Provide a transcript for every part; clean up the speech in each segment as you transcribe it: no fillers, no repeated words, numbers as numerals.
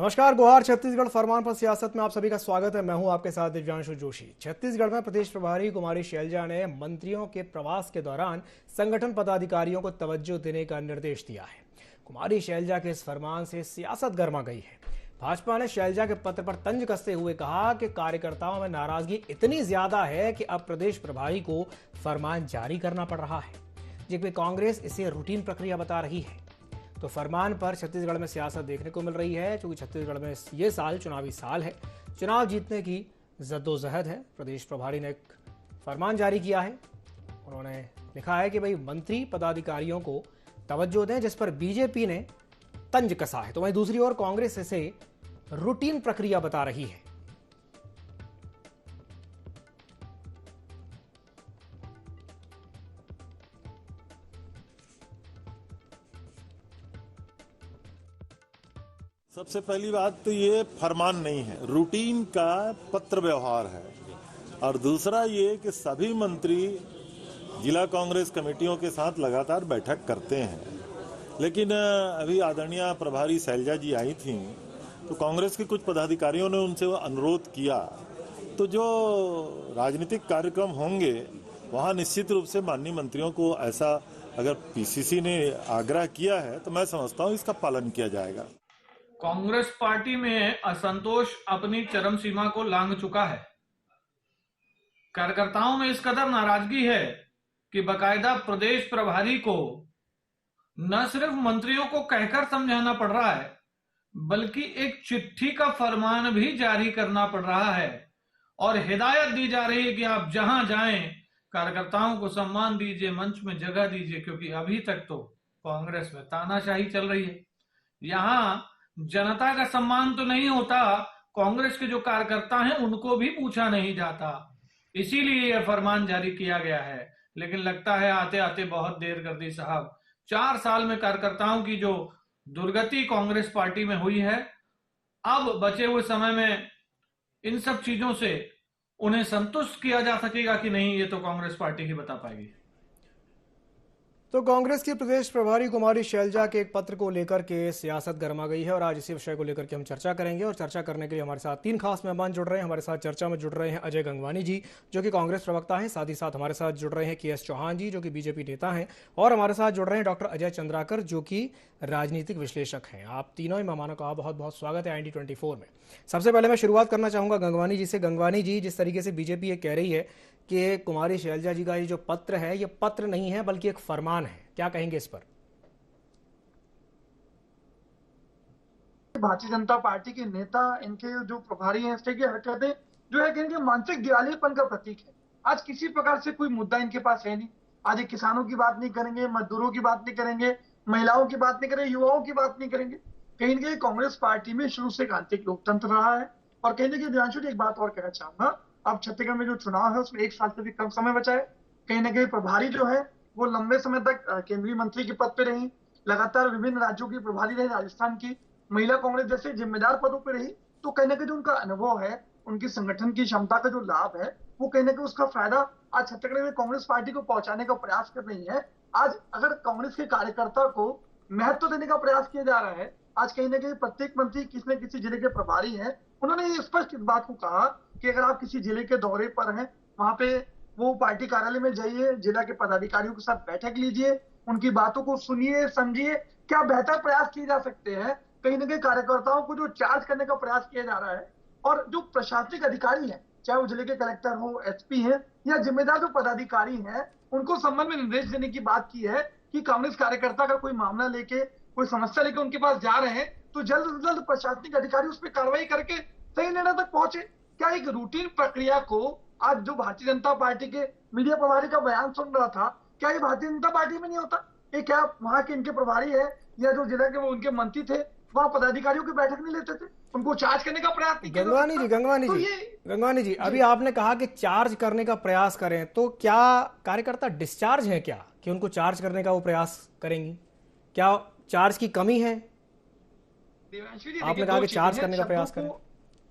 नमस्कार। गुहार छत्तीसगढ़ फरमान पर सियासत में आप सभी का स्वागत है। मैं हूं आपके साथ दिव्यांशु जोशी। छत्तीसगढ़ में प्रदेश प्रभारी कुमारी शैलजा ने मंत्रियों के प्रवास के दौरान संगठन पदाधिकारियों को तवज्जो देने का निर्देश दिया है। कुमारी शैलजा के इस फरमान से सियासत गर्मा गई है। भाजपा ने शैलजा के पत्र पर तंज कसते हुए कहा कि कार्यकर्ताओं में नाराजगी इतनी ज्यादा है कि अब प्रदेश प्रभारी को फरमान जारी करना पड़ रहा है, जबकि कांग्रेस इसे रूटीन प्रक्रिया बता रही है। तो फरमान पर छत्तीसगढ़ में सियासत देखने को मिल रही है, क्योंकि छत्तीसगढ़ में ये साल चुनावी साल है। चुनाव जीतने की जद्दोजहद है। प्रदेश प्रभारी ने एक फरमान जारी किया है। उन्होंने लिखा है कि भाई मंत्री पदाधिकारियों को तवज्जो दें, जिस पर बीजेपी ने तंज कसा है। तो वहीं दूसरी ओर कांग्रेस इसे रूटीन प्रक्रिया बता रही है। सबसे पहली बात तो ये फरमान नहीं है, रूटीन का पत्र व्यवहार है। और दूसरा ये कि सभी मंत्री जिला कांग्रेस कमेटियों के साथ लगातार बैठक करते हैं। लेकिन अभी आदरणीय प्रभारी शैलजा जी आई थी तो कांग्रेस के कुछ पदाधिकारियों ने उनसे वो अनुरोध किया। तो जो राजनीतिक कार्यक्रम होंगे वहाँ निश्चित रूप से माननीय मंत्रियों को ऐसा अगर पीसीसी ने आग्रह किया है तो मैं समझता हूँ इसका पालन किया जाएगा। कांग्रेस पार्टी में असंतोष अपनी चरम सीमा को लांघ चुका है। कार्यकर्ताओं में इस कदर नाराजगी है कि बकायदा प्रदेश प्रभारी को न सिर्फ मंत्रियों को कहकर समझाना पड़ रहा है, बल्कि एक चिट्ठी का फरमान भी जारी करना पड़ रहा है और हिदायत दी जा रही है कि आप जहां जाएं कार्यकर्ताओं को सम्मान दीजिए, मंच में जगह दीजिए, क्योंकि अभी तक तो कांग्रेस में तानाशाही चल रही है। यहां जनता का सम्मान तो नहीं होता, कांग्रेस के जो कार्यकर्ता हैं उनको भी पूछा नहीं जाता। इसीलिए यह फरमान जारी किया गया है। लेकिन लगता है आते आते बहुत देर कर दी साहब। 4 साल में कार्यकर्ताओं की जो दुर्गति कांग्रेस पार्टी में हुई है, अब बचे हुए समय में इन सब चीजों से उन्हें संतुष्ट किया जा सकेगा कि नहीं, ये तो कांग्रेस पार्टी ही बता पाएगी। तो कांग्रेस की प्रदेश प्रभारी कुमारी शैलजा के एक पत्र को लेकर के सियासत गर्मा गई है और आज इसी विषय को लेकर के हम चर्चा करेंगे। और चर्चा करने के लिए हमारे साथ 3 खास मेहमान जुड़ रहे हैं। हमारे साथ चर्चा में जुड़ रहे हैं अजय गंगवानी जी, जो कि कांग्रेस प्रवक्ता हैं। साथ ही साथ हमारे साथ जुड़ रहे हैं KS चौहान जी, जो कि बीजेपी नेता हैं। और हमारे साथ जुड़ रहे हैं डॉक्टर अजय चंद्राकर, जो कि राजनीतिक विश्लेषक हैं। आप तीनों ही मेहमानों का बहुत बहुत स्वागत है IND24 में। सबसे पहले मैं शुरुआत करना चाहूँगा गंगवानी जी से। गंगवानी जी, जिस तरीके से बीजेपी ये कह रही है कि कुमारी शैलजा जी का ये जो पत्र है, ये पत्र नहीं है बल्कि एक फरमान है, क्या कहेंगे इस पर? भारतीय जनता पार्टी के नेता, इनके जो प्रभारी हैं, इस तरह की हरकतें जो है कि इनके मानसिक दिवालियेपन का प्रतीक है। आज किसी प्रकार से कोई मुद्दा इनके पास है नहीं। आज ये किसानों की बात नहीं करेंगे, मजदूरों की बात नहीं करेंगे, महिलाओं की बात नहीं करेंगे, युवाओं की बात नहीं करेंगे। कहीं ना कहीं कांग्रेस पार्टी में शुरू से एक आंतरिक लोकतंत्र रहा है। और कहीं ना कहीं दिव्यांशु जी, एक बात और कहना चाहूंगा, अब छत्तीसगढ़ में जो चुनाव है उसमें 1 साल से भी कम समय बचा है। कहीं ना कहीं प्रभारी जो है वो लंबे समय तक केंद्रीय मंत्री के पद पे रही, लगातार विभिन्न राज्यों की प्रभारी रही, राजस्थान की महिला कांग्रेस जैसे जिम्मेदार पदों पर रही। तो कहीं ना कहीं जो उनका अनुभव है, उनकी संगठन की क्षमता का जो लाभ है, वो कहीं ना कहीं उसका फायदा आज छत्तीसगढ़ में कांग्रेस पार्टी को पहुंचाने का प्रयास कर रही है। आज अगर कांग्रेस के कार्यकर्ता को महत्व देने का प्रयास किया जा रहा है, आज कहीं ना कहीं प्रत्येक मंत्री किसी न किसी जिले के प्रभारी हैं, उन्होंने ये स्पष्ट इस बात को कहा कि अगर आप किसी जिले के दौरे पर हैं, वहां पे वो पार्टी कार्यालय में जाइए, जिला के पदाधिकारियों के साथ बैठक लीजिए, उनकी बातों को सुनिए, समझिए, क्या बेहतर प्रयास किए जा सकते हैं। कहीं ना कहीं कार्यकर्ताओं को जो चार्ज करने का प्रयास किया जा रहा है, और जो प्रशासनिक अधिकारी हैं, चाहे वो जिले के कलेक्टर हो, SP हैं, या जिम्मेदार जो पदाधिकारी हैं, उनको संबंध में निर्देश देने की बात की है कि कांग्रेस कार्यकर्ता का कोई मामला लेके, कोई समस्या लेके उनके पास जा रहे हैं तो जल्द से जल्द प्रशासनिक अधिकारी उस पर कार्रवाई करके सही निर्णय तक पहुंचे। क्या एक रूटीन प्रक्रिया को आज जो भारतीय जनता पार्टी के मीडिया प्रभारी का बयान सुन रहा था, क्या ये भारतीय जनता पार्टी में नहीं होता? ये क्या वहां के इनके प्रभारी है या जो जिला के वो उनके मंत्री थे, वहां पदाधिकारियों की बैठक नहीं लेते थे, उनको चार्ज करने का प्रयास नहीं किया? गंगवानी जी, अभी आपने कहा कि चार्ज करने का प्रयास करें, तो क्या कार्यकर्ता डिस्चार्ज है क्या कि उनको चार्ज करने का वो प्रयास करेंगी? क्या चार्ज की कमी है? आपने कहा कि चार्ज करने का प्रयास करें।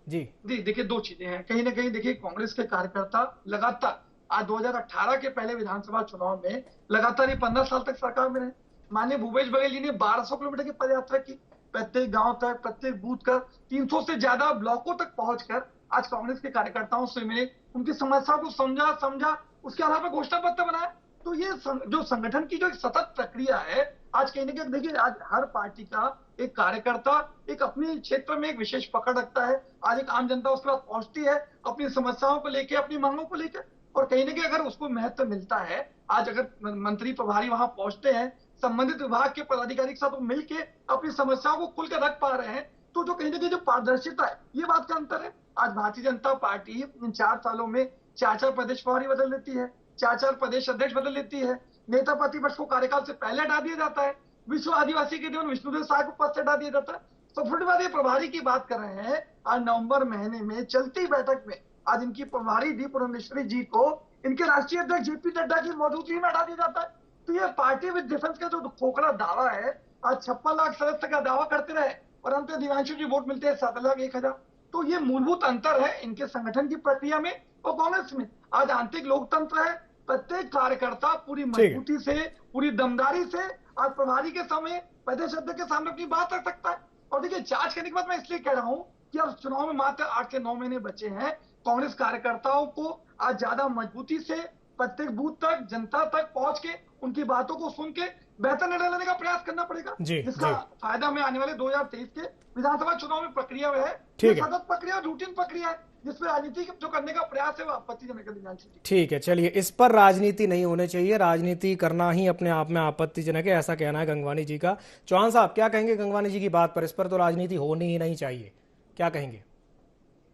जी देखिए, 2 चीजें हैं। कहीं ना कहीं देखिए, कांग्रेस के कार्यकर्ता लगातार आज 2018 के पहले विधानसभा चुनाव में लगातार 15 साल तक सरकार में रहे। माननीय भूपेश बघेल जी ने 1200 किलोमीटर की पदयात्रा की। प्रत्येक गांव तक, प्रत्येक बूथ का 300 से ज्यादा ब्लॉकों तक पहुंचकर आज कांग्रेस के कार्यकर्ताओं से मिले, उनकी समस्या को समझा, उसके अलावा घोषणा पत्र बनाया। तो ये जो संगठन की जो एक सतत प्रक्रिया है, आज कहीं ना कहीं देखिए, आज हर पार्टी का एक कार्यकर्ता एक अपने क्षेत्र में एक विशेष पकड़ रखता है। आज एक आम जनता उसके पास पहुंचती है अपनी समस्याओं को लेकर, अपनी मांगों को लेकर, और कहीं ना कहीं अगर उसको महत्व मिलता है, आज अगर मंत्री प्रभारी वहां पहुंचते हैं, संबंधित विभाग के पदाधिकारी के साथ वो मिलकर अपनी समस्याओं को खुलकर रख पा रहे हैं, तो जो कहीं ना कहीं जो पारदर्शिता है, ये बात का अंतर है। आज भारतीय जनता पार्टी इन 4 सालों में 4 प्रदेश प्रभारी बदल लेती है, 4 प्रदेश अध्यक्ष बदल लेती है, नेता प्रतिपक्ष को कार्यकाल से पहले हटा दिया जाता है, विश्व आदिवासी के दिन विष्णुदेव साय को पद से हटा दिया जाता है। सबसे बड़ी प्रभारी की बात कर रहे हैं, आज नवंबर महीने में चलती बैठक में आज इनकी प्रभारी डी पुरंदेश्वरी जी को इनके राष्ट्रीय अध्यक्ष जेपी नड्डा की मौजूदगी में हटा दिया जाता है। तो ये पार्टी विद डिफेंस का जो खोखला दावा है, आज 56 लाख सदस्य का दावा करते रहे और अंत में दिव्यांशु जी वोट मिलते हैं 7,01,000। तो ये मूलभूत अंतर है इनके संगठन की प्रक्रिया में और कांग्रेस में। आज आंतरिक लोकतंत्र है, प्रत्येक कार्यकर्ता पूरी मजबूती से, पूरी दमदारी से आज प्रभारी के समय, प्रदेश अध्यक्ष के सामने अपनी बात रख सकता है। और देखिए, जांच करने के बाद मैं इसलिए कह रहा हूं कि अब चुनाव में मात्र 8 से 9 महीने बचे हैं। कांग्रेस कार्यकर्ताओं को आज ज्यादा मजबूती से प्रत्येक बूथ तक, जनता तक पहुंच के उनकी बातों को सुन के बेहतर निर्णय लेने का प्रयास करना पड़ेगा, जिसका फायदा में आने वाले 2023 के विधानसभा चुनाव में प्रक्रिया है। ये सतत प्रक्रिया, रूटीन प्रक्रिया है, जिसमें राजनीति जो करने का प्रयास है वो आपत्तिजनक है। ठीक है, चलिए, इस पर राजनीति नहीं होनी चाहिए, राजनीति करना ही अपने आप में आपत्तिजनक है, ऐसा कहना है गंगवानी जी का। चौहान साहब, क्या कहेंगे गंगवानी जी की बात पर? इस पर तो राजनीति होनी ही नहीं चाहिए, क्या कहेंगे?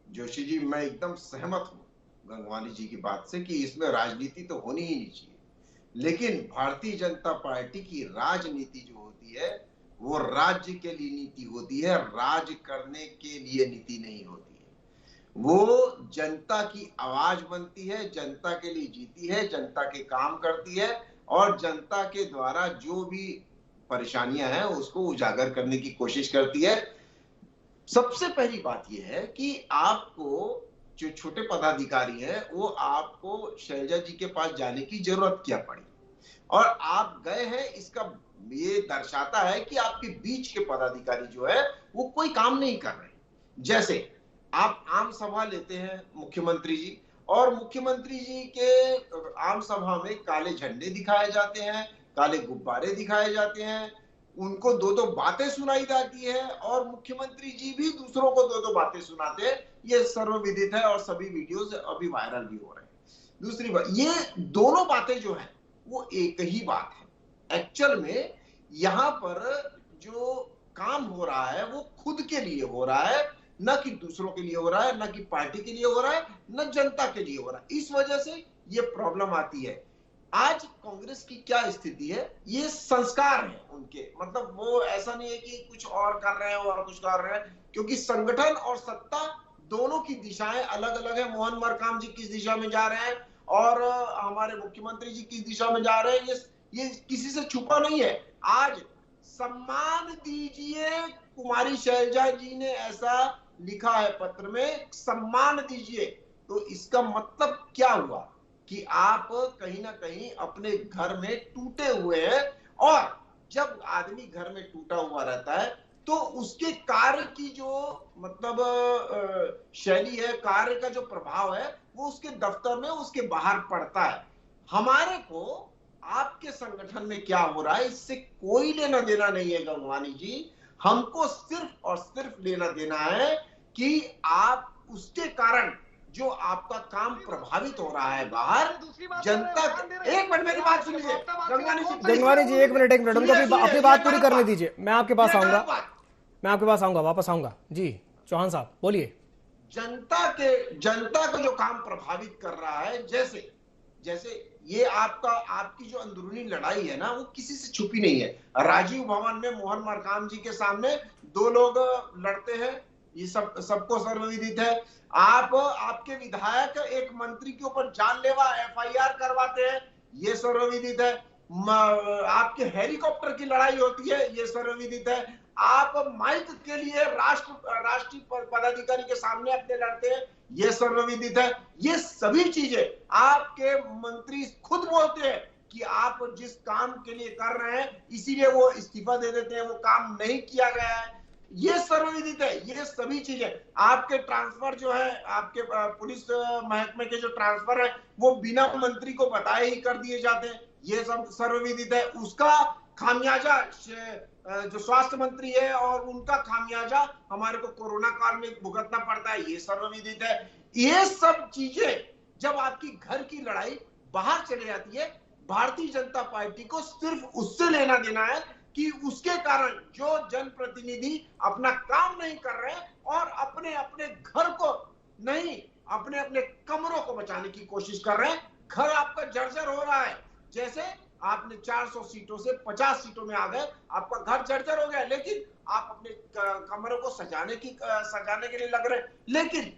जोशी जी, मैं एकदम सहमत हूँ गंगवानी जी की बात से कि इसमें राजनीति तो होनी ही नहीं चाहिए, लेकिन भारतीय जनता पार्टी की राजनीति जो होती है वो राज्य के लिए नीति होती है, राज करने के लिए नीति नहीं होती है। वो जनता की आवाज बनती है, जनता के लिए जीती है, जनता के काम करती है और जनता के द्वारा जो भी परेशानियां हैं उसको उजागर करने की कोशिश करती है। सबसे पहली बात यह है कि आपको जो छोटे पदाधिकारी हैं वो आपको शैलजा जी के पास जाने की जरूरत क्या पड़ी, और आप गए हैं, इसका ये दर्शाता है कि आपके बीच के पदाधिकारी जो है वो कोई काम नहीं कर रहे। जैसे आप आम सभा लेते हैं मुख्यमंत्री जी, और मुख्यमंत्री जी के आम सभा में काले झंडे दिखाए जाते हैं, काले गुब्बारे दिखाए जाते हैं, उनको 2-2 बातें सुनाई जाती है और मुख्यमंत्री जी भी दूसरों को 2-2 बातें सुनाते हैं। ये सर्वविदित है और सभी वीडियोस अभी वायरल भी हो रहे हैं। दूसरी बात, ये दोनों बातें जो है वो एक ही बात है। एक्चुअल में यहाँ पर जो काम हो रहा है वो खुद के लिए हो रहा है, न कि दूसरों के लिए हो रहा है, न कि पार्टी के लिए हो रहा है, न जनता के लिए हो रहा है। इस वजह से ये प्रॉब्लम आती है। आज कांग्रेस की क्या स्थिति है, ये संस्कार है उनके, मतलब वो ऐसा नहीं है कि कुछ और कर रहे हैं और कुछ कर रहे हैं, क्योंकि संगठन और सत्ता दोनों की दिशाएं अलग अलग है। मोहन मरकाम जी किस दिशा में जा रहे हैं और हमारे मुख्यमंत्री जी किस दिशा में जा रहे हैं, ये किसी से छुपा नहीं है। आज सम्मान दीजिए, कुमारी शैलजा जी ने ऐसा लिखा है पत्र में, सम्मान दीजिए। तो इसका मतलब क्या हुआ कि आप कहीं ना कहीं अपने घर में टूटे हुए हैं, और जब आदमी घर में टूटा हुआ रहता है तो उसके कार्य की जो मतलब शैली है, कार्य का जो प्रभाव है वो उसके दफ्तर में, उसके बाहर पड़ता है। हमारे को आपके संगठन में क्या हो रहा है इससे कोई लेना देना नहीं है गंगवानी जी। हमको सिर्फ और सिर्फ लेना देना है कि आप उसके कारण जो आपका काम प्रभावित हो रहा है बाहर, जनता। एक मिनट मेरी बात सुनिए गंगवानी जी, एक मिनट उनको अपनी बात पूरी करने दीजिए। मैं आपके पास आऊंगा, वापस आऊंगा जी। चौहान साहब बोलिए। जनता का जो काम प्रभावित कर रहा है, जैसे ये आपकी जो अंदरूनी लड़ाई है ना, वो किसी से छुपी नहीं है। राजीव भवन में मोहन मरकाम जी के सामने 2 लोग लड़ते हैं, ये सबको सर्वविदित है। आपके विधायक एक मंत्री के ऊपर जानलेवा FIR करवाते हैं, ये सर्वविदित है। आपके हेलीकॉप्टर की लड़ाई होती है, ये सर्वविदित है। आप माइक के लिए राष्ट्रीय पदाधिकारी के सामने अपने लड़ते हैं, ये सर्वविदित है। ये सभी चीजें आपके मंत्री खुद बोलते हैं कि आप जिस काम के लिए कर रहे हैं इसीलिए वो इस्तीफा दे देते हैं, वो काम नहीं किया गया है। ये सर्वविदित है। ये सभी चीजें, आपके ट्रांसफर जो है, आपके पुलिस महकमे के जो ट्रांसफर है वो बिना मंत्री को बताए ही कर दिए जाते हैं, ये सब सर्वविदित है। उसका खामियाजा जो स्वास्थ्य मंत्री है और उनका खामियाजा हमारे को कोरोना काल में भुगतना पड़ता है, ये सर्वविदित है। ये सब चीजें जब आपकी घर की लड़ाई बाहर चले जाती है, भारतीय जनता पार्टी को सिर्फ उससे लेना देना है कि उसके कारण जो जनप्रतिनिधि अपना काम नहीं कर रहे और अपने अपने घर को नहीं, अपने अपने कमरों को बचाने की कोशिश कर रहे हैं। घर आपका जर्जर हो रहा है, जैसे आपने 400 सीटों से 50 सीटों में आ गए, आपका घर जर्जर हो गया, लेकिन आप अपने कमरों को सजाने के लिए लग रहे हैं। लेकिन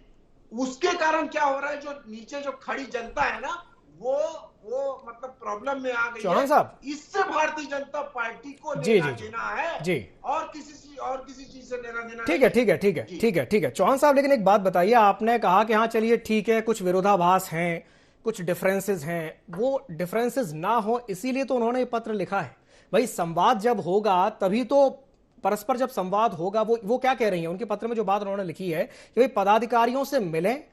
उसके कारण क्या हो रहा है, जो नीचे जो खड़ी जनता है ना, वो मतलब प्रॉब्लम में आ गई चौहान है। साहब, इससे भारतीय जनता पार्टी को जी लेना जी देना है जी, और किसी चीज से लेना देना ठीक नहीं। है ठीक है ठीक है ठीक है ठीक है। चौहान साहब, लेकिन एक बात बताइए, आपने कहा कि हाँ चलिए ठीक है, कुछ विरोधाभास हैं, कुछ डिफरेंसेस हैं, वो डिफरेंसेस ना हो इसीलिए तो उन्होंने ये पत्र लिखा है। भाई संवाद जब होगा तभी तो, परस्पर जब संवाद होगा, वो क्या कह रही हैं उनके पत्र में जो बात उन्होंने लिखी है कि भाई पदाधिकारियों से मिलें,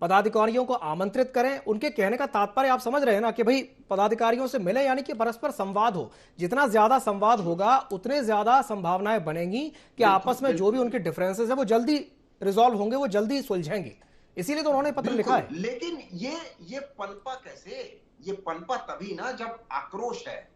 पदाधिकारियों को आमंत्रित करें। उनके कहने का तात्पर्य आप समझ रहे हैं ना कि भाई पदाधिकारियों से मिले यानी कि परस्पर संवाद हो। जितना ज्यादा संवाद होगा उतने ज्यादा संभावनाएं बनेंगी कि आपस में जो भी उनके डिफरेंसेस है वो जल्दी रिजॉल्व होंगे, वो जल्दी सुलझेंगे। इसीलिए तो उन्होंने पत्र लिखा है। लेकिन ये पनपा कैसे? ये पनपा तभी ना जब आक्रोश है,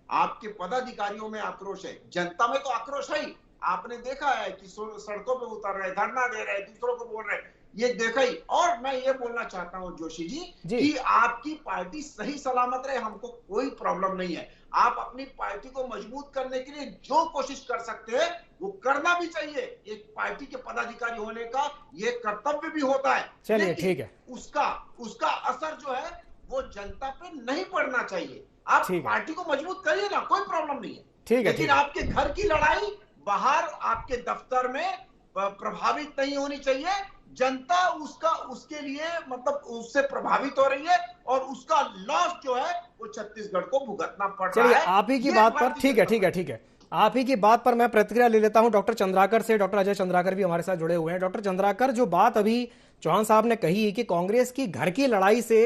आपके पदाधिकारियों में आक्रोश है, जनता में तो आक्रोश है ही। आपने देखा है कि सड़कों पे उतर रहे, धरना दे रहे, दूसरों को बोल रहे, ये देखा ही। और मैं ये बोलना चाहता हूं जोशी जी कि आपकी पार्टी सही सलामत रहे, हमको कोई प्रॉब्लम नहीं है। आप अपनी पार्टी को मजबूत करने के लिए जो कोशिश कर सकते हैं वो करना भी चाहिए। एक पार्टी के पदाधिकारी होने का ये कर्तव्य भी होता है। चलिए ठीक है, उसका असर जो है वो जनता पे नहीं पड़ना चाहिए। आप पार्टी को मजबूत करिए ना, कोई प्रॉब्लम नहीं है, ठीक है, लेकिन आपके घर की लड़ाई बाहर आपके दफ्तर में प्रभावित नहीं होनी चाहिए। जनता उसके लिए मतलब उससे प्रभावित हो रही है और उसका लॉस जो है वो छत्तीसगढ़ को भुगतना पड़ रहा है। आप ही की बात पर, ठीक है ठीक है ठीक है, आप ही की बात पर मैं प्रतिक्रिया ले लेता हूं डॉक्टर चंद्राकर से। डॉक्टर अजय चंद्राकर भी हमारे साथ जुड़े हुए हैं। डॉक्टर चंद्राकर, जो बात अभी चौहान साहब ने कही कि कांग्रेस की घर की लड़ाई से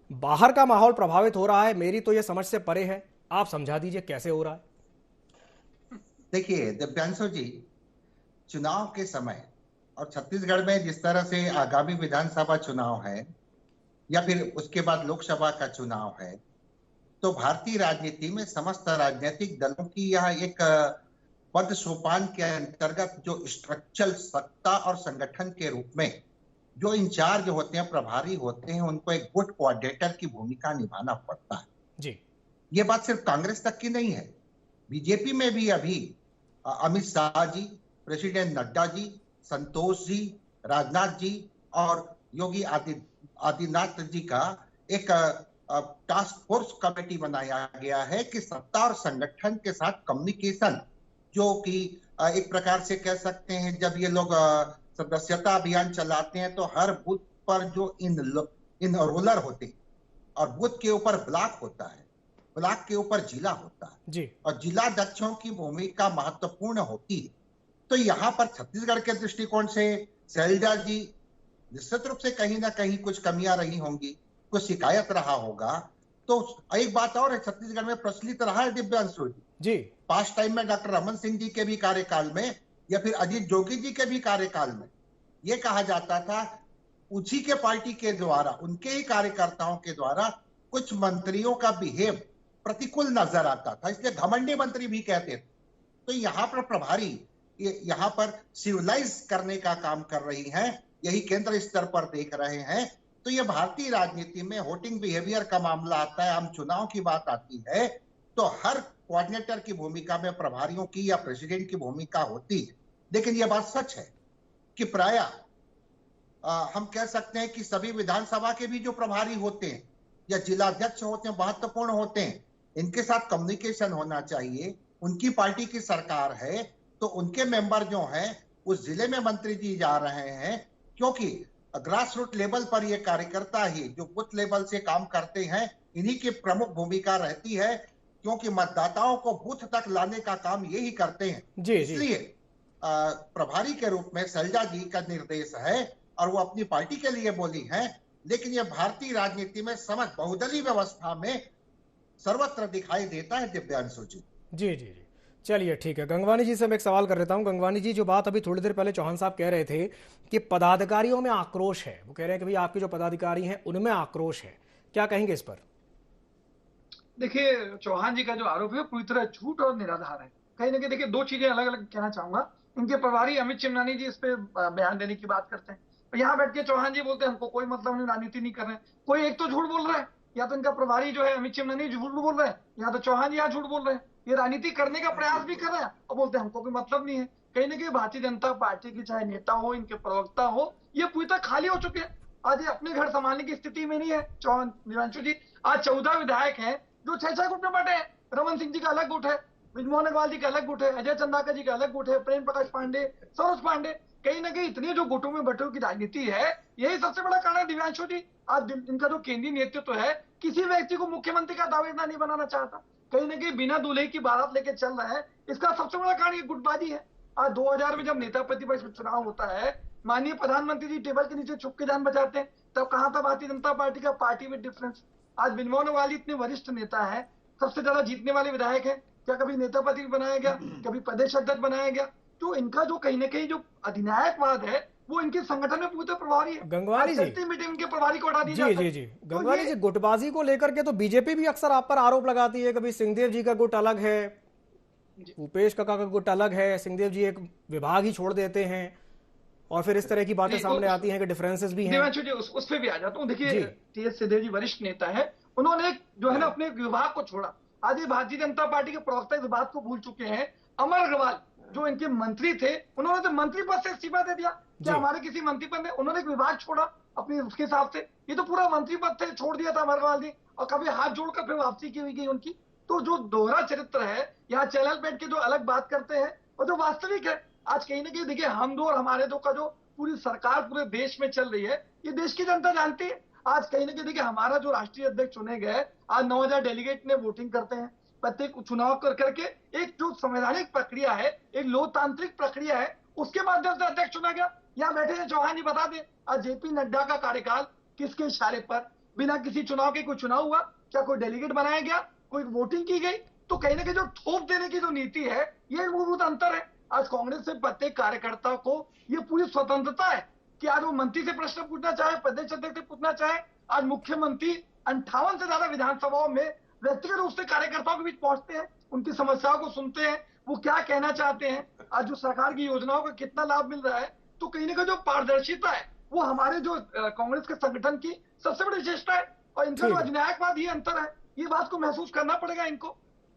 बाहर का माहौल प्रभावित हो रहा है, मेरी तो यह समझ से परे है। आप समझा दीजिए कैसे हो रहा है। देखिए दिव्यांशु जी, चुनाव के समय और छत्तीसगढ़ में जिस तरह से आगामी विधानसभा चुनाव है या फिर उसके बाद लोकसभा का चुनाव है, तो भारतीय राजनीति में समस्त राजनीतिक दलों की यह एक पद सोपान के अंतर्गत जो स्ट्रक्चरल सत्ता और संगठन के रूप में जो इंचार्ज होते हैं, प्रभारी होते हैं, उनको एक गुड कोऑर्डिनेटर की भूमिका निभाना पड़ता है जी। ये बात सिर्फ कांग्रेस तक की नहीं है, बीजेपी में भी अभी अमित शाह जी, प्रेसिडेंट नड्डा जी, संतोष जी, राजनाथ जी और योगी आदित्यनाथ जी का एक टास्क फोर्स कमेटी बनाया गया है कि सत्ता और संगठन के साथ कम्युनिकेशन, जो कि एक प्रकार से कह सकते हैं जब ये लोग सदस्यता अभियान चलाते हैं तो हर बूथ पर जो इन रोलर होते हैं और बूथ के ऊपर ब्लॉक होता है, ब्लॉक के ऊपर जिला होता है जी, और जिला अध्यक्षों की भूमिका महत्वपूर्ण होती है। तो यहाँ पर छत्तीसगढ़ के दृष्टिकोण से शैलजा जी निश्चित रूप से कहीं ना कहीं कुछ कमियां रही होंगी, कुछ शिकायत रहा होगा। तो एक बात और है, छत्तीसगढ़ में प्रचलित रहा है दिव्यांशु जी, पास्ट टाइम में डॉक्टर रमन सिंह जी के भी कार्यकाल में या फिर अजीत जोगी जी के भी कार्यकाल में ये कहा जाता था उसी के पार्टी के द्वारा, उनके ही कार्यकर्ताओं के द्वारा कुछ मंत्रियों का बिहेव प्रतिकूल नजर आता था, इसलिए घमंडी मंत्री भी कहते थे। तो यहाँ पर प्रभारी यहाँ पर सिविलाइज करने का काम कर रही हैं, यही केंद्र स्तर पर देख रहे हैं। तो ये भारतीय राजनीति में वोटिंग बिहेवियर का मामला आता है, आम चुनाव की बात आती है तो हर कोऑर्डिनेटर की भूमिका में प्रभारियों की या प्रेसिडेंट की भूमिका होती है। लेकिन यह बात सच है कि प्राय हम कह सकते हैं कि सभी विधानसभा के भी जो प्रभारी होते हैं या जिला अध्यक्ष होते हैं महत्वपूर्ण होते हैं, इनके साथ कम्युनिकेशन होना चाहिए। उनकी पार्टी की सरकार है तो उनके मेंबर जो हैं उस जिले में मंत्री जी जा रहे हैं, क्योंकि ग्रास रूट लेवल पर ये कार्यकर्ता ही जो बूथ लेवल से काम करते हैं, इन्हीं की प्रमुख भूमिका रहती है, क्योंकि मतदाताओं को बूथ तक लाने का काम यही करते हैं। इसलिए प्रभारी के रूप में शैलजा जी का निर्देश है और वो अपनी पार्टी के लिए बोली है, लेकिन ये भारतीय राजनीति में समझ बहुदलीय व्यवस्था में सर्वत्र दिखाई देता है। दिव्यांशु जी जी जी जी, चलिए ठीक है। गंगवानी जी से मैं एक सवाल कर लेता हूं। गंगवानी जी, जो बात अभी थोड़ी देर पहले चौहान साहब कह रहे थे कि पदाधिकारियों में आक्रोश है, वो कह रहे हैं कि भाई आपके जो पदाधिकारी हैं उनमें आक्रोश है, क्या कहेंगे इस पर? देखिए, चौहान जी का जो आरोप है पूरी तरह झूठ और निराधार है। कहीं ना कहीं देखिए, दो चीजें अलग अलग कहना चाहूंगा। इनके प्रभारी अमित चिमनानी जी इस पे बयान देने की बात करते हैं, और यहाँ बैठ के चौहान जी बोलते हैं हमको कोई मतलब नहीं, राजनीति नहीं कर रहे हैं। कोई एक तो झूठ बोल रहा है, या तो इनका प्रभारी जो है अमित चिमनानी झूठ बोल रहे हैं, या तो चौहान जी यहाँ झूठ बोल रहे हैं। ये राजनीति करने का प्रयास भी कर रहे हैं और बोलते हैं हमको कोई मतलब नहीं है। कहीं ना कहीं भारतीय जनता पार्टी की चाहे नेता हो, इनके प्रवक्ता हो, ये पूरी तरह खाली हो चुके हैं। आज ये अपने घर संभालने की स्थिति में नहीं है। चौहान दिव्यांशु जी, आज 14 विधायक हैं जो 6-6 गुट में बटे हैं। रमन सिंह जी का अलग गुट है, ब्रिजमोहन अग्रवाल जी का अलग गुट है, अजय चंदाकर जी का अलग गुट है, प्रेम प्रकाश पांडे, सरोज पांडे। कहीं ना कहीं इतने जो गुटों में बटों की राजनीति है, यही सबसे बड़ा कारण है दिव्यांशु जी। आज इनका जो केंद्रीय नेतृत्व है, किसी व्यक्ति को मुख्यमंत्री का दावेदार नहीं बनाना चाहता। कहीं ना कहीं बिना दूल्हे की बारात लेके चल रहा है। इसका सबसे बड़ा कारण ये गुटबाजी है। आज 2000 में जब नेता प्रतिपक्ष चुनाव होता है, माननीय प्रधानमंत्री जी टेबल के नीचे छुप के जान बचाते हैं, तब कहाँ था भारतीय जनता पार्टी का पार्टी विद डिफरेंस? आज ब्रिजमोहन अग्रवाल जी इतने वरिष्ठ नेता है, सबसे ज्यादा जीतने वाले विधायक है, क्या कभी नेता पति बनाया गया, कभी प्रदेश अध्यक्ष बनाया गया? तो इनका जो कहीं ना कहीं जो अधिनायकवाद है, वो इनके संगठन में पूरे प्रभारी है। गंगवानी जी, मीटिंग के प्रभारी को हटा जी दिया जाता है। जी जी, गंगवानी जी, गुटबाजी को लेकर के तो बीजेपी भी अक्सर आप पर आरोप लगाती है। कभी सिंहदेव जी का गुट अलग है, भूपेश काका का गुट अलग है, सिंहदेव जी एक विभाग ही छोड़ देते हैं, और फिर इस तरह की बातें सामने आती हैं कि डिफरेंसेस भी हैं। देवांशु जी, उस पे भी आ जाता हूँ। देखिए, टी.एस. सिंहदेव जी वरिष्ठ नेता है, उन्होंने एक जो है ना अपने विभाग को छोड़ा। आज ये भारतीय जनता पार्टी के प्रवक्ता इस बात को भूल चुके हैं। अमर अग्रवाल जो इनके मंत्री थे, उन्होंने तो मंत्री पद से इस्तीफा दे दिया। क्या हमारे किसी मंत्री पद में उन्होंने एक विभाग छोड़ा अपने उसके हिसाब से? ये तो पूरा मंत्री पद से छोड़ दिया था अमर अग्रवाल जी, और कभी हाथ जोड़कर फिर वापसी की हुई गई उनकी। तो जो दोहरा चरित्र है, यहाँ चैनल बैठ के जो अलग बात करते हैं और जो वास्तविक है, आज कहीं ना कहीं देखिए, हम दो और हमारे दो का जो पूरी सरकार पूरे देश में चल रही है, ये देश की जनता जानती है। आज कहीं ना कहीं देखिए, हमारा जो राष्ट्रीय अध्यक्ष चुने गए, आज 9000 डेलीगेट ने वोटिंग करते हैं प्रत्येक चुनाव कर करके। एक जो संवैधानिक प्रक्रिया है, एक लोकतांत्रिक प्रक्रिया है, उसके माध्यम से अध्यक्ष चुना गया। यहाँ बैठे हैं चौहान जी, बता दें आज जेपी नड्डा का कार्यकाल किसके इशारे पर, बिना किसी चुनाव के कोई चुनाव हुआ? क्या कोई डेलीगेट बनाया गया? कोई वोटिंग की गई? तो कहीं ना कहीं जो थोप देने की जो नीति है, ये मूलभूत अंतर है। आज कांग्रेस से प्रत्येक कार्यकर्ता को ये पूरी स्वतंत्रता है कि आज वो मंत्री से प्रश्न पूछना चाहे, प्रदेश अध्यक्ष से पूछना चाहे। आज मुख्यमंत्री 58 से ज्यादा विधानसभाओं में व्यक्तिगत रूप से कार्यकर्ताओं के बीच पहुंचते हैं, उनकी समस्याओं को सुनते हैं, वो क्या कहना चाहते हैं, आज जो सरकार की योजनाओं का कितना लाभ मिल रहा है। तो कहीं ना कहीं जो पारदर्शिता है, वो हमारे जो कांग्रेस के संगठन की सबसे बड़ी विशेषता है, और इनका जो अधिनायकवाद ये अंतर है, ये बात को महसूस करना पड़ेगा इनको।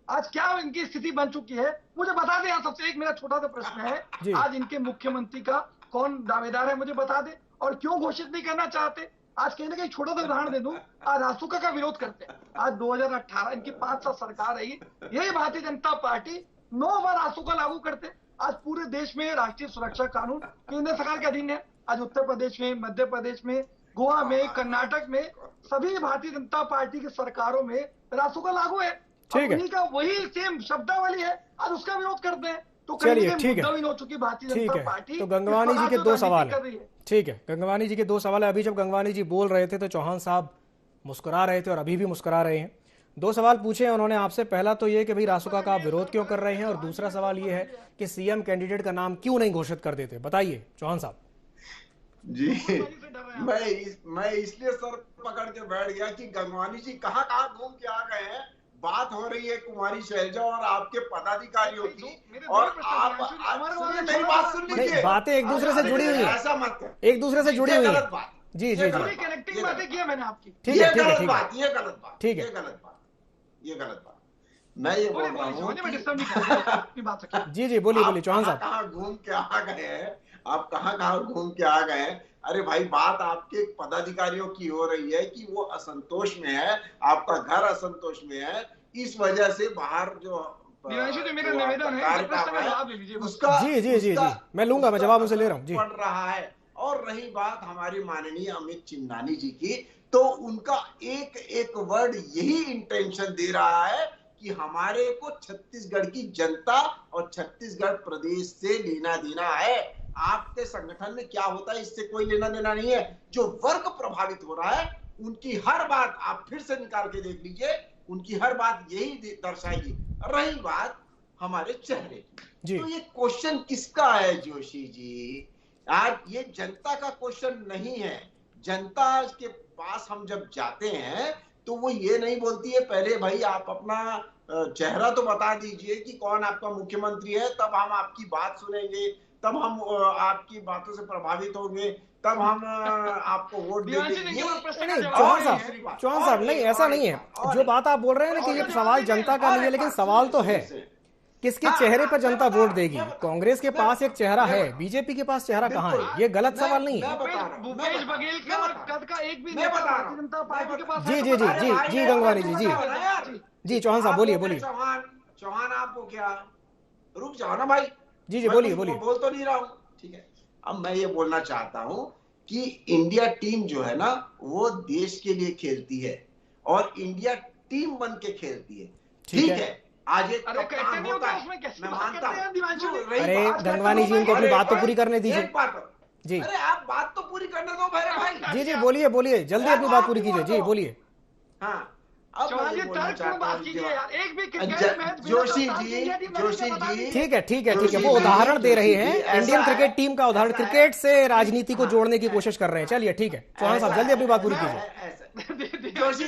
आज क्या इनकी स्थिति बन चुकी है, मुझे बता दें। सबसे एक मेरा छोटा सा प्रश्न है, आज इनके मुख्यमंत्री का कौन दावेदार है, मुझे बता दें, और क्यों घोषित नहीं करना चाहते? आज कहीं ना कहीं छोटा सा उदाहरण दे दूं, आज रासुका का विरोध करते हैं। आज 2018 इनकी 5 साल सरकार रही, यही भारतीय जनता पार्टी 9 बार रासुका लागू करते। आज पूरे देश में राष्ट्रीय सुरक्षा कानून केंद्र सरकार के अधीन है। आज उत्तर प्रदेश में, मध्य प्रदेश में, गोवा में, कर्नाटक में, सभी भारतीय जनता पार्टी की सरकारों में रासुका लागू है। उन्हीं का वही सेम शब्दावली है, आज उसका विरोध करते हैं। तो चलिए ठीक है, हो चुकी भारतीय जनता पार्टी। तो गंगवानी जी के 2 सवाल है। ठीक है, गंगवानी जी के 2 सवाल है। अभी जब गंगवानी जी बोल रहे थे तो चौहान साहब मुस्कुरा रहे थे, और अभी भी मुस्कुरा रहे हैं। 2 सवाल पूछे उन्होंने आपसे। पहला तो ये कि भाई रासुका का आप विरोध क्यों कर रहे हैं, और दूसरा सवाल ये है कि सीएम कैंडिडेट का नाम क्यों नहीं घोषित कर देते। बताइए चौहान साहब। जी, मैं इसलिए सर पकड़ के बैठ गया कि गंगवानी जी कहाँ घूम के आ गए हैं। बात हो रही है कुमारी शैलजा और आपके पदाधिकारियों की, और आप मेरी बात सुन लीजिए। बातें एक दूसरे से जुड़ी हुई है, ऐसा मत कर, एक दूसरे से जुड़ी हुई है। जी जी, कनेक्टिंग बातें की है मैंने आपकी। ठीक है, ये गलत बात, ये गलत बात, ठीक है, ये गलत बात, ये गलत बात। मैं ये बोल रहा हूँ। जी जी, बोलिए चौहान साहब। कहाँ घूम के आ गए हैं आप, कहाँ घूम के आ गए हैं? अरे भाई, बात आपके पदाधिकारियों की हो रही है कि वो असंतोष में है, आपका घर असंतोष में है, इस वजह से बाहर जो मेरा निवेदन है उसका जी, मैं लूंगा, मैं जवाब उनसे ले रहा हूँ जी। पड़ रहा है। और रही बात हमारी माननीय अमित चिमनानी जी की, तो उनका एक वर्ड यही इंटेंशन दे रहा है कि हमारे को छत्तीसगढ़ की जनता और छत्तीसगढ़ प्रदेश से लेना देना है। आपके संगठन में क्या होता है इससे कोई लेना देना नहीं है। जो वर्ग प्रभावित हो रहा है उनकी हर बात आप फिर से निकाल के देख लीजिए, उनकी हर बात यही दर्शाएगी। रही बात हमारे चेहरे की, तो ये क्वेश्चन किसका है जोशी जी? आज ये जनता का क्वेश्चन नहीं है। जनता के पास हम जब जाते हैं तो वो ये नहीं बोलती है पहले भाई आप अपना चेहरा तो बता दीजिए कि कौन आपका मुख्यमंत्री है, तब हम आपकी बात सुनेंगे, तब हम आपकी बातों से प्रभावित होंगे, तब हम आपको वोट देंगे। चौहान साहब नहीं, ऐसा नहीं है। जो बात आप बोल रहे हैं ना कि ये सवाल जनता का नहीं है, लेकिन सवाल तो है किसके चेहरे पर जनता वोट देगी। कांग्रेस के पास एक चेहरा है, बीजेपी के पास चेहरा कहाँ है? ये गलत सवाल नहीं है। भूपेश बघेल के और कद का एक भी नेता भारतीय जनता पार्टी के पास। जी जी जी जी जी गंगवानी जी जी चौहान साहब बोलिए बोलिए। चौहान आपको क्या, रुक जाओ ना भाई। जी जी बोलिए बोलिए। बोल तो नहीं रहा हूँ, ठीक है। अब मैं ये बोलना चाहता हूँ कि इंडिया टीम जो है ना वो देश के लिए खेलती है और इंडिया टीम बन के खेलती है, ठीक है। आज एक कप्तान होता है, मैं मानता हूं। अरे गंगवानी जी उनको अपनी बात तो पूरी करने दीजिए जी। अरे आप बात तो पूरी करने दो मेरे भाई। जी जी बोलिए बोलिए, जल्दी अपनी बात पूरी कीजिए। जी बोलिए। हाँ अब जोशी जी ठीक है वो उदाहरण दे रहे हैं, इंडियन क्रिकेट टीम का उदाहरण, क्रिकेट से राजनीति को जोड़ने की कोशिश कर रहे हैं। चलिए ठीक है चौहान साहब जल्दी अपनी बात पूरी कीजिए। जोशी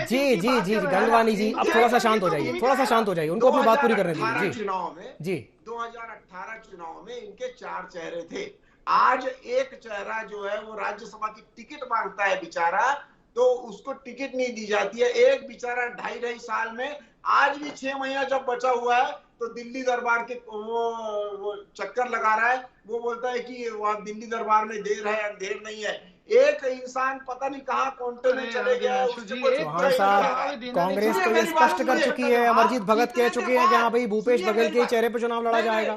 जी जी जी जी गंगवानी जी अब थोड़ा सा शांत हो जाइए, थोड़ा सा शांत हो जाइए, उनको अपनी बात पूरी करने दीजिए। चुनाव में जी 2018 चुनाव में इनके 4 चेहरे थे। आज एक चेहरा जो है वो राज्यसभा की टिकट मांगता है बेचारा, तो उसको टिकट नहीं दी जाती है। एक बेचारा 2.5 साल में, आज भी 6 महीना जब बचा हुआ है तो दिल्ली दरबार के वो चक्कर लगा रहा है। वो बोलता है कि वहां दिल्ली दरबार में देर है अंधेर नहीं है। एक इंसान पता नहीं कहाँ काउंटर में चले गया। चौहान साहब कांग्रेस तो ये स्पष्ट कर चुकी है, अमरजीत भगत कह चुके हैं कि हाँ भाई भूपेश बघेल के चेहरे पर चुनाव लड़ा जाएगा।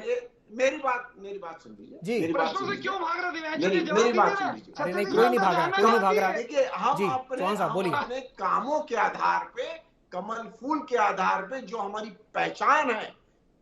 मेरी बात सुन लीजिए जी। प्रश्नों से क्यों भाग रहे थे? मेरी बात सुन लीजिए। अरे नहीं कोई नहीं भाग रहा, कोई नहीं भाग रहा। देखिए हम जी चौहान साहब बोलिए। अपने कामों के आधार पे, कमल फूल के आधार पे, जो हमारी पहचान है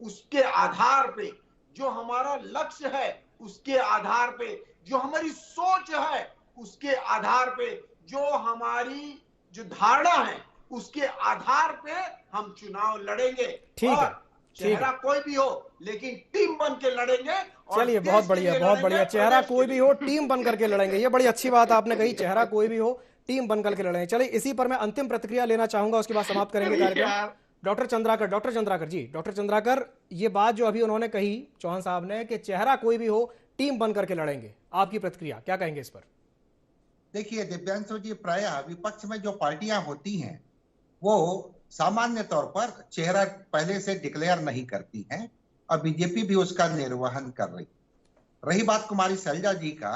उसके आधार पे, जो हमारा लक्ष्य है उसके आधार पे, जो हमारी सोच है उसके आधार पे, जो हमारी जो धारणा है उसके आधार पे हम चुनाव लड़ेंगे। ठीक है, चेहरा कोई भी हो लेकिन टीम बन के लड़ेंगे। चलिए बहुत बढ़िया बहुत बढ़िया। चेहरा कोई भी हो टीम बन करके लड़ेंगे, ये बड़ी अच्छी बात आपने कही। चेहरा कोई भी हो टीम बन करके लड़ेंगे। चलिए इसी पर मैं अंतिम प्रतिक्रिया लेना चाहूंगा, उसके बाद समाप्त करेंगे कार्यक्रम। डॉक्टर चंद्राकर जी, डॉक्टर चंद्राकर ये बात जो अभी उन्होंने कही चौहान साहब ने कि चेहरा कोई भी हो टीम बन करके लड़ेंगे, आपकी प्रतिक्रिया क्या कहेंगे इस पर? देखिए दिव्यांशु जी, प्रायः विपक्ष में जो पार्टियां होती हैं वो सामान्य तौर पर चेहरा पहले से डिक्लेयर नहीं करती हैं और बीजेपी भी उसका निर्वहन कर रही बात कुमारी शैलजा जी का,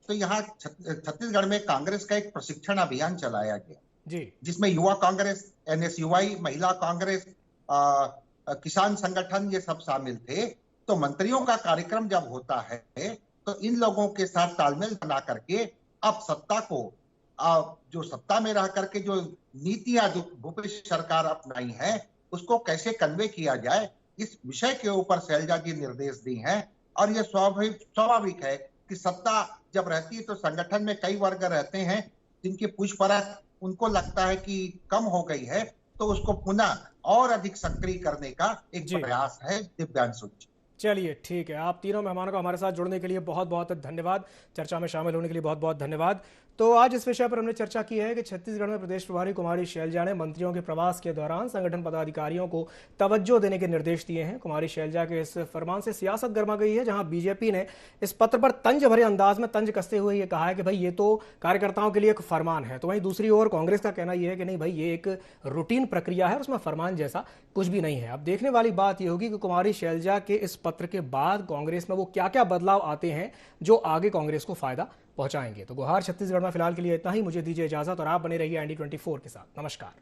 तो यहाँ छत्तीसगढ़ में कांग्रेस का एक प्रशिक्षण अभियान चलाया गया जी, जिसमें युवा कांग्रेस, एनएसयूआई, महिला कांग्रेस, किसान संगठन ये सब शामिल थे। तो मंत्रियों का कार्यक्रम जब होता है तो इन लोगों के साथ तालमेल बना करके अब सत्ता को जो सत्ता में रह करके जो नीतियां जो भूपेश सरकार अपनाई है उसको कैसे कन्वे किया जाए, इस विषय के ऊपर शैलजा जी निर्देश दी हैं। और यह स्वाभाविक है कि सत्ता जब रहती है तो संगठन में कई वर्ग रहते हैं जिनकी पूछ परख उनको लगता है कि कम हो गई है, तो उसको पुनः और अधिक सक्रिय करने का एक प्रयास है। दिव्यांशु। चलिए ठीक है, आप तीनों मेहमानों को हमारे साथ जुड़ने के लिए बहुत बहुत धन्यवाद, चर्चा में शामिल होने के लिए बहुत बहुत धन्यवाद। तो आज इस विषय पर हमने चर्चा की है कि छत्तीसगढ़ में प्रदेश प्रभारी कुमारी शैलजा ने मंत्रियों के प्रवास के दौरान संगठन पदाधिकारियों को तवज्जो देने के निर्देश दिए हैं। कुमारी शैलजा के इस फरमान से सियासत गर्मा गई है, जहां बीजेपी ने इस पत्र पर तंज भरे अंदाज में तंज कसते हुए ये कहा है कि भाई ये तो कार्यकर्ताओं के लिए एक फरमान है। तो वहीं दूसरी ओर कांग्रेस का कहना यह है कि नहीं भाई ये एक रूटीन प्रक्रिया है, उसमें फरमान जैसा कुछ भी नहीं है। अब देखने वाली बात यह होगी कि कुमारी शैलजा के इस पत्र के बाद कांग्रेस में वो क्या क्या बदलाव आते हैं जो आगे कांग्रेस को फायदा पहुंचाएंगे। तो गुहार छत्तीसगढ़ में फिलहाल के लिए इतना ही, मुझे दीजिए इजाजत और आप बने रहिए ND24 के साथ। नमस्कार।